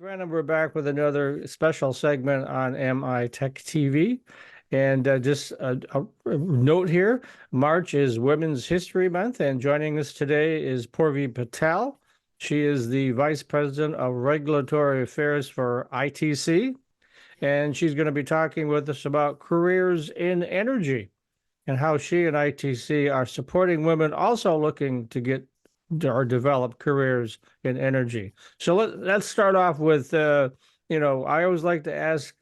Brandon, we're back with another special segment on MITech TV. And just a note here, March is Women's History Month, and joining us today is Purvi Patel. She is the Vice President of Regulatory Affairs for ITC, and she's going to be talking with us about careers in energy and how she and ITC are supporting women also looking to get or develop careers in energy. So let's start off with, I always like to ask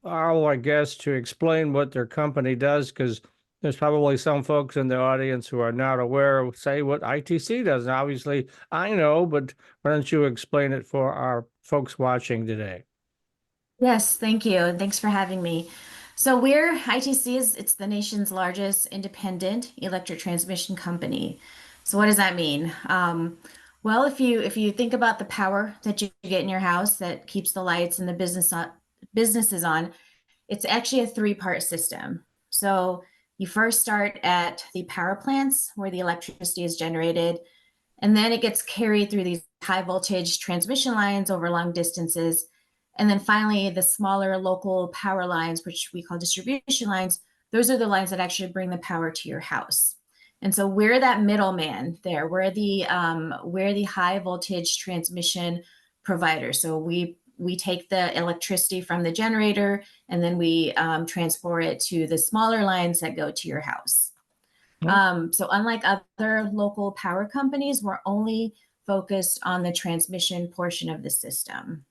all our guests to explain what their company does, because there's probably some folks in the audience who are not aware of, say, what ITC does. And obviously, I know, but why don't you explain it for our folks watching today? Yes, thank you. And thanks for having me. So we're ITC it's the nation's largest independent electric transmission company. So what does that mean? Well, if you think about the power that you get in your house that keeps the lights and the businesses on, it's actually a three-part system. So you first start at the power plants where the electricity is generated, and then it gets carried through these high voltage transmission lines over long distances. And then finally, the smaller local power lines, which we call distribution lines, those are the lines that actually bring the power to your house. And so we're that middleman there. We're the high voltage transmission provider. So we take the electricity from the generator and then we transport it to the smaller lines that go to your house. So unlike other local power companies, we're only focused on the transmission portion of the system.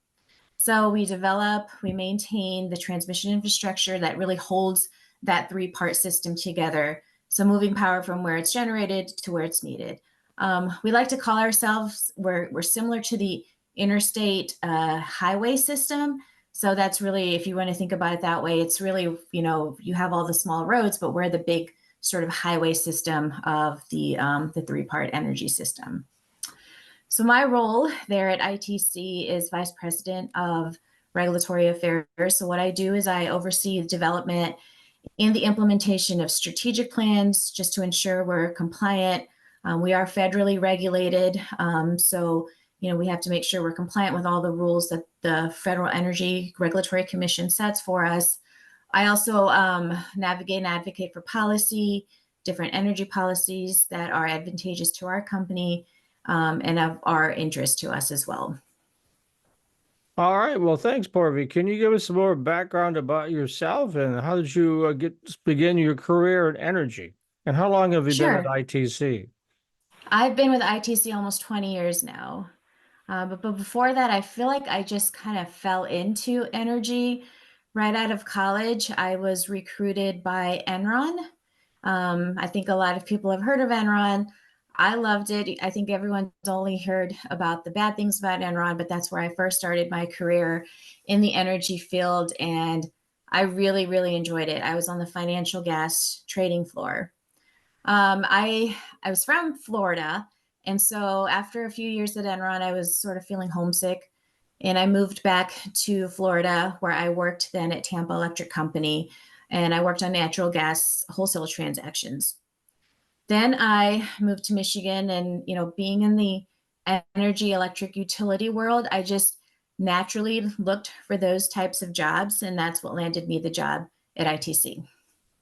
So we maintain the transmission infrastructure that really holds that three-part system together. So moving power from where it's generated to where it's needed. We like to call ourselves, we're similar to the interstate highway system. So that's really, if you want to think about it that way, it's really, you have all the small roads, but we're the big sort of highway system of the three-part energy system. So my role there at ITC is Vice President of Regulatory Affairs. So what I do is I oversee the development and the implementation of strategic plans just to ensure we're compliant. We are federally regulated. So we have to make sure we're compliant with all the rules that the Federal Energy Regulatory Commission sets for us. I also navigate and advocate for policy, different energy policies that are advantageous to our company, and of our interest to us as well. All right. Well, thanks, Purvi. Can you give us some more background about yourself and how did you begin your career in energy? And how long have you been at Sure. ITC? I've been with ITC almost 20 years now. But before that, I feel like I just kind of fell into energy. Right out of college, I was recruited by Enron. I think a lot of people have heard of Enron. I loved it. I think everyone's only heard about the bad things about Enron, but that's where I first started my career in the energy field. And I really, really enjoyed it. I was on the financial gas trading floor. I was from Florida. And so after a few years at Enron, I was sort of feeling homesick. And I moved back to Florida, where I worked then at Tampa Electric Company. And I worked on natural gas wholesale transactions. Then I moved to Michigan, and being in the energy electric utility world, I just naturally looked for those types of jobs, and that's what landed me the job at ITC.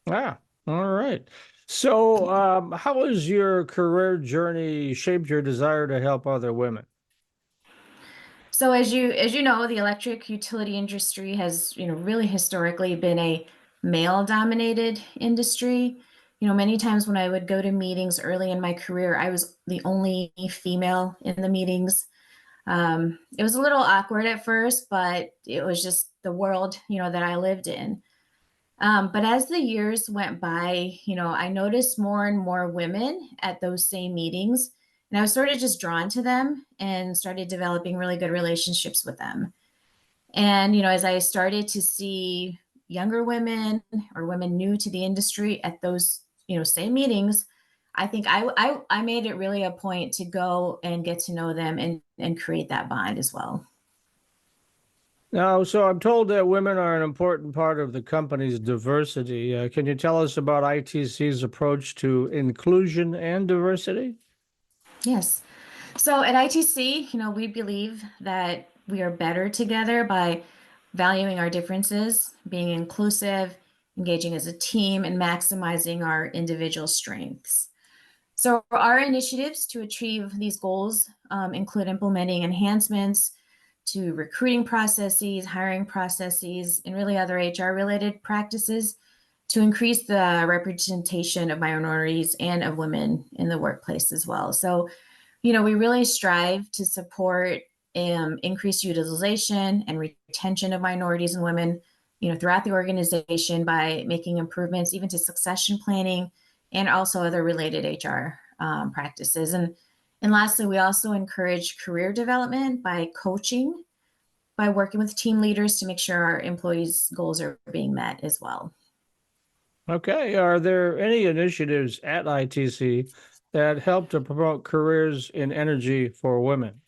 Ah, all right. So, how has your career journey shaped your desire to help other women? So as you know, the electric utility industry has, really historically been a male-dominated industry. Many times when I would go to meetings early in my career, I was the only female in the meetings. It was a little awkward at first, but it was just the world, that I lived in. But as the years went by, I noticed more and more women at those same meetings, and I was sort of just drawn to them and started developing really good relationships with them. And, as I started to see younger women or women new to the industry at those, same meetings, I think I made it really a point to go and get to know them and create that bond as well. Now, so I'm told that women are an important part of the company's diversity. Can you tell us about ITC's approach to inclusion and diversity? Yes. So at ITC, we believe that we are better together by valuing our differences, being inclusive, engaging as a team, and maximizing our individual strengths. So our initiatives to achieve these goals include implementing enhancements to recruiting processes, hiring processes, and really other HR related practices to increase the representation of minorities and of women in the workplace as well. So, we really strive to support increased utilization and retention of minorities and women, throughout the organization by making improvements even to succession planning and also other related HR practices. And lastly, we also encourage career development by coaching, by working with team leaders to make sure our employees' goals are being met as well. Okay. Are there any initiatives at ITC that help to promote careers in energy for women?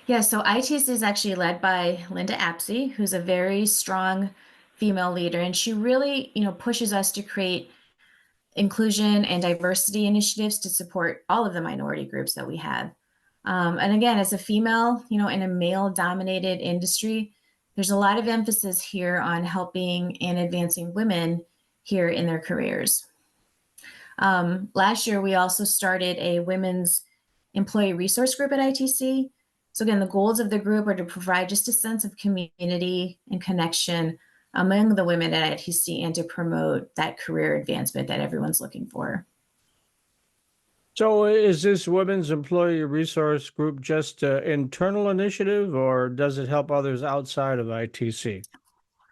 Yeah, so ITC is actually led by Linda Apsey, who's a very strong female leader, and she really, pushes us to create inclusion and diversity initiatives to support all of the minority groups that we have. And again, as a female, in a male-dominated industry, there's a lot of emphasis here on helping and advancing women here in their careers. Last year, we also started a women's employee resource group at ITC. So again, the goals of the group are to provide just a sense of community and connection among the women at ITC and to promote that career advancement that everyone's looking for. So is this Women's Employee Resource Group just an internal initiative, or does it help others outside of ITC?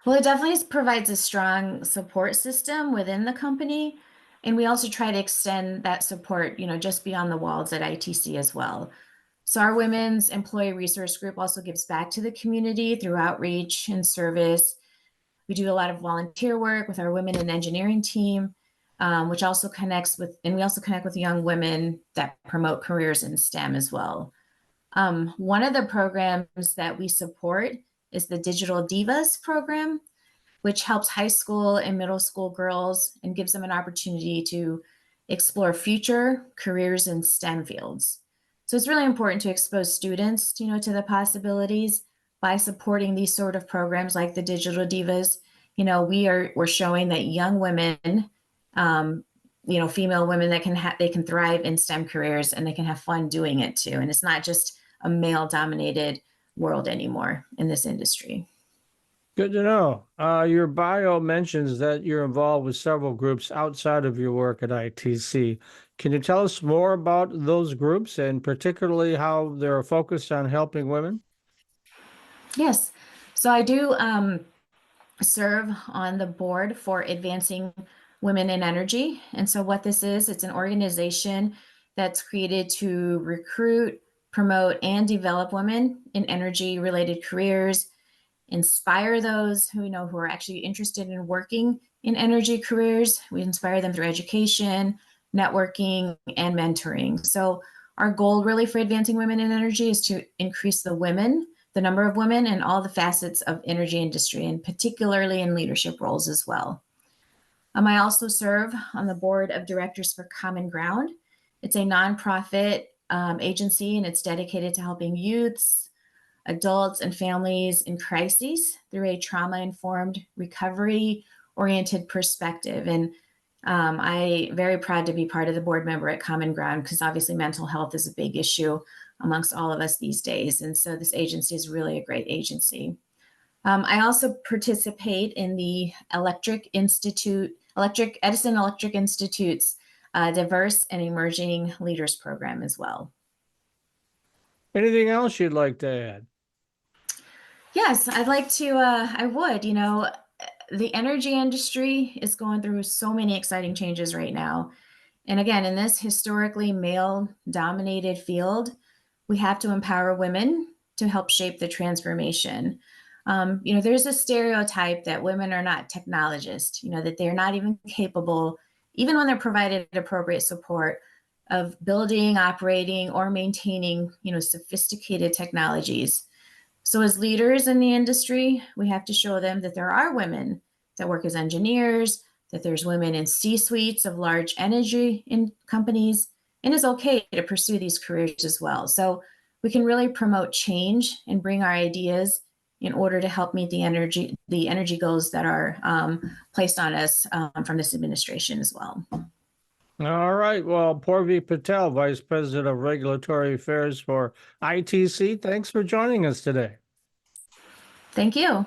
Well, it definitely provides a strong support system within the company. And we also try to extend that support, just beyond the walls at ITC as well. So our Women's Employee Resource Group also gives back to the community through outreach and service. We do a lot of volunteer work with our Women in Engineering team, which also connects with, and we also connect with young women that promote careers in STEM as well. One of the programs that we support is the Digital Divas program, which helps high school and middle school girls and gives them an opportunity to explore future careers in STEM fields. So it's really important to expose students, to the possibilities by supporting these sort of programs like the Digital Divas. We're showing that young women, female women that they can thrive in STEM careers and they can have fun doing it too. And it's not just a male dominated world anymore in this industry. Good to know. Your bio mentions that you're involved with several groups outside of your work at ITC. Can you tell us more about those groups and particularly how they're focused on helping women? Yes. So I do serve on the board for Advancing Women in Energy. And so what this is, it's an organization that's created to recruit, promote, and develop women in energy related careers, inspire those who are actually interested in working in energy careers. We inspire them through education, networking, and mentoring. So our goal really for Advancing Women in Energy is to increase the number of women in all the facets of energy industry, and particularly in leadership roles as well. I also serve on the board of directors for Common Ground. It's a nonprofit agency, and it's dedicated to helping youths, adults, and families in crises through a trauma-informed, recovery-oriented perspective. And I'm very proud to be part of the board member at Common Ground because obviously mental health is a big issue amongst all of us these days. And so this agency is really a great agency. I also participate in the Edison Electric Institute's Diverse and Emerging Leaders Program as well. Anything else you'd like to add? Yes, I'd like to, I would, the energy industry is going through so many exciting changes right now. And again, in this historically male dominated field, we have to empower women to help shape the transformation. There's a stereotype that women are not technologists, that they're not even capable, even when they're provided appropriate support, of building, operating, or maintaining, sophisticated technologies. So as leaders in the industry, we have to show them that there are women that work as engineers, that there's women in C-suites of large energy in companies, and it's okay to pursue these careers as well. So we can really promote change and bring our ideas in order to help meet the energy goals that are placed on us from this administration as well. All right. Well, Purvi Patel, Vice President of Regulatory Affairs for ITC, thanks for joining us today. Thank you.